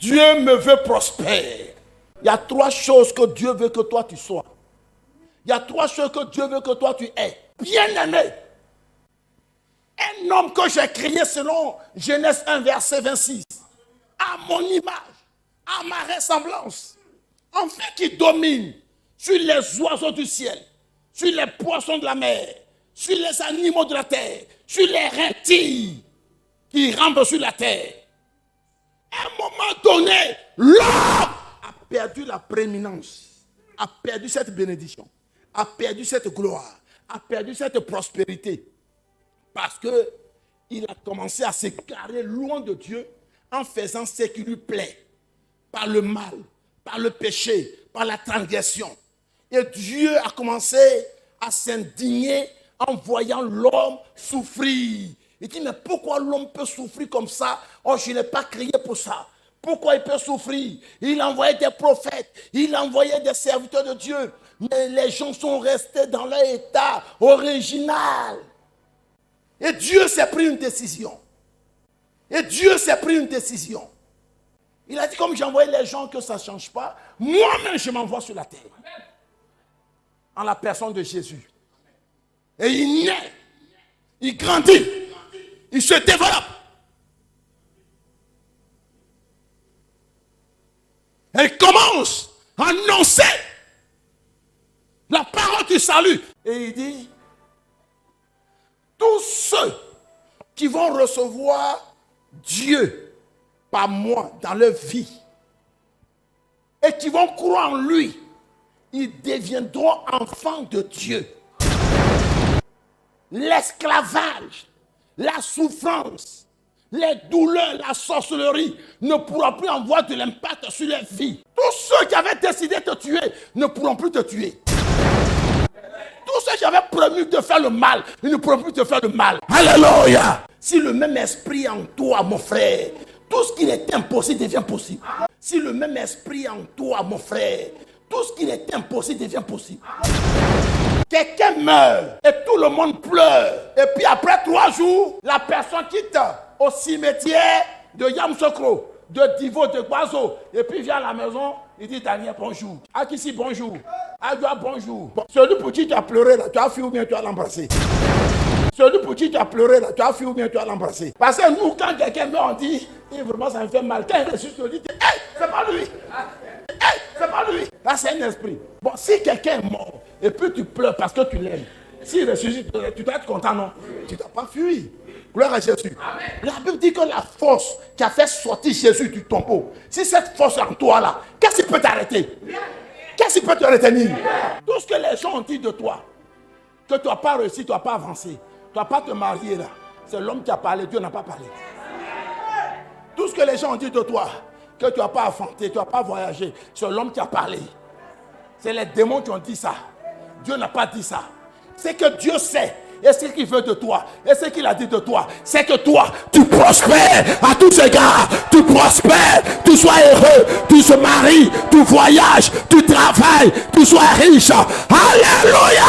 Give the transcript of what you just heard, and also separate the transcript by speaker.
Speaker 1: Dieu me veut prospérer. Il y a 3 choses que Dieu veut que toi tu sois. Il y a 3 choses que Dieu veut que toi tu aies. Bien-aimé. Un homme que j'ai créé selon Genèse 1, verset 26. À mon image, à ma ressemblance. Enfin qui domine sur les oiseaux du ciel, sur les poissons de la mer, sur les animaux de la terre, sur les reptiles qui rampent sur la terre. À un moment donné, l'homme a perdu la prééminence, a perdu cette bénédiction, a perdu cette gloire, a perdu cette prospérité. Parce qu'il a commencé à s'égarer loin de Dieu en faisant ce qui lui plaît, par le mal, par le péché, par la transgression. Et Dieu a commencé à s'indigner en voyant l'homme souffrir. Il dit, mais pourquoi l'homme peut souffrir comme ça? Oh, je ne l'ai pas créé pour ça. Pourquoi il peut souffrir? Il envoyait des prophètes, il envoyait des serviteurs de Dieu. Mais les gens sont restés dans leur état original. Et Dieu s'est pris une décision. Et Dieu s'est pris une décision. Il a dit, comme j'envoie les gens que ça ne change pas, moi-même je m'envoie sur la terre. En la personne de Jésus. Et il naît, il grandit, il se développe. Et il commence à annoncer la parole du salut. Et il dit, tous ceux qui vont recevoir Dieu par moi dans leur vie et qui vont croire en lui, ils deviendront enfants de Dieu. L'esclavage, la souffrance, les douleurs, la sorcellerie ne pourront plus avoir de l'impact sur leur vie. Tous ceux qui avaient décidé de te tuer ne pourront plus te tuer. Tous ceux qui avaient promis de faire le mal, ils ne pourront plus te faire le mal. Alléluia! Si le même esprit est en toi, mon frère, tout ce qui est impossible devient possible. Si le même esprit est en toi, mon frère, tout ce qui est impossible devient possible. Quelqu'un meurt et tout le monde pleure. Et puis après 3 jours, la personne quitte au cimetière de Yamsokro, de Divo, de Guazo. Et puis vient à la maison, il dit Daniel, bonjour. Akissi, bonjour. Adjoa, bonjour. Bon, celui pour qui tu as pleuré là, tu as fui ou bien tu as l'embrassé? Celui pour qui tu as pleuré là, tu as fui ou bien tu as l'embrassé? Parce que nous, quand quelqu'un meurt, on dit, vraiment ça me fait mal. Quand il ressuscite, on dit, hey, c'est pas lui. Hey, c'est pas lui. Là, c'est un esprit. Bon, si quelqu'un est mort, et puis tu pleures parce que tu l'aimes, s'il ressuscite, tu dois être content, non? Tu ne dois pas fuir. Gloire à Jésus. Amen. La Bible dit que la force qui a fait sortir Jésus du tombeau, si cette force est en toi là, qu'est-ce qui peut t'arrêter? Qu'est-ce qui peut te retenir? Tout ce que les gens ont dit de toi, que tu n'as pas réussi, tu n'as pas avancé, tu n'as pas te marier là, c'est l'homme qui a parlé, Dieu n'a pas parlé. Tout ce que les gens ont dit de toi, que tu n'as pas affronté, tu n'as pas voyagé, c'est l'homme qui a parlé. C'est les démons qui ont dit ça. Dieu n'a pas dit ça. C'est que Dieu sait. Et ce qu'il veut de toi, et ce qu'il a dit de toi, c'est que toi, tu prospères à tous égards. Tu prospères, tu sois heureux, tu se maries, tu voyages, tu travailles, tu sois riche. Alléluia!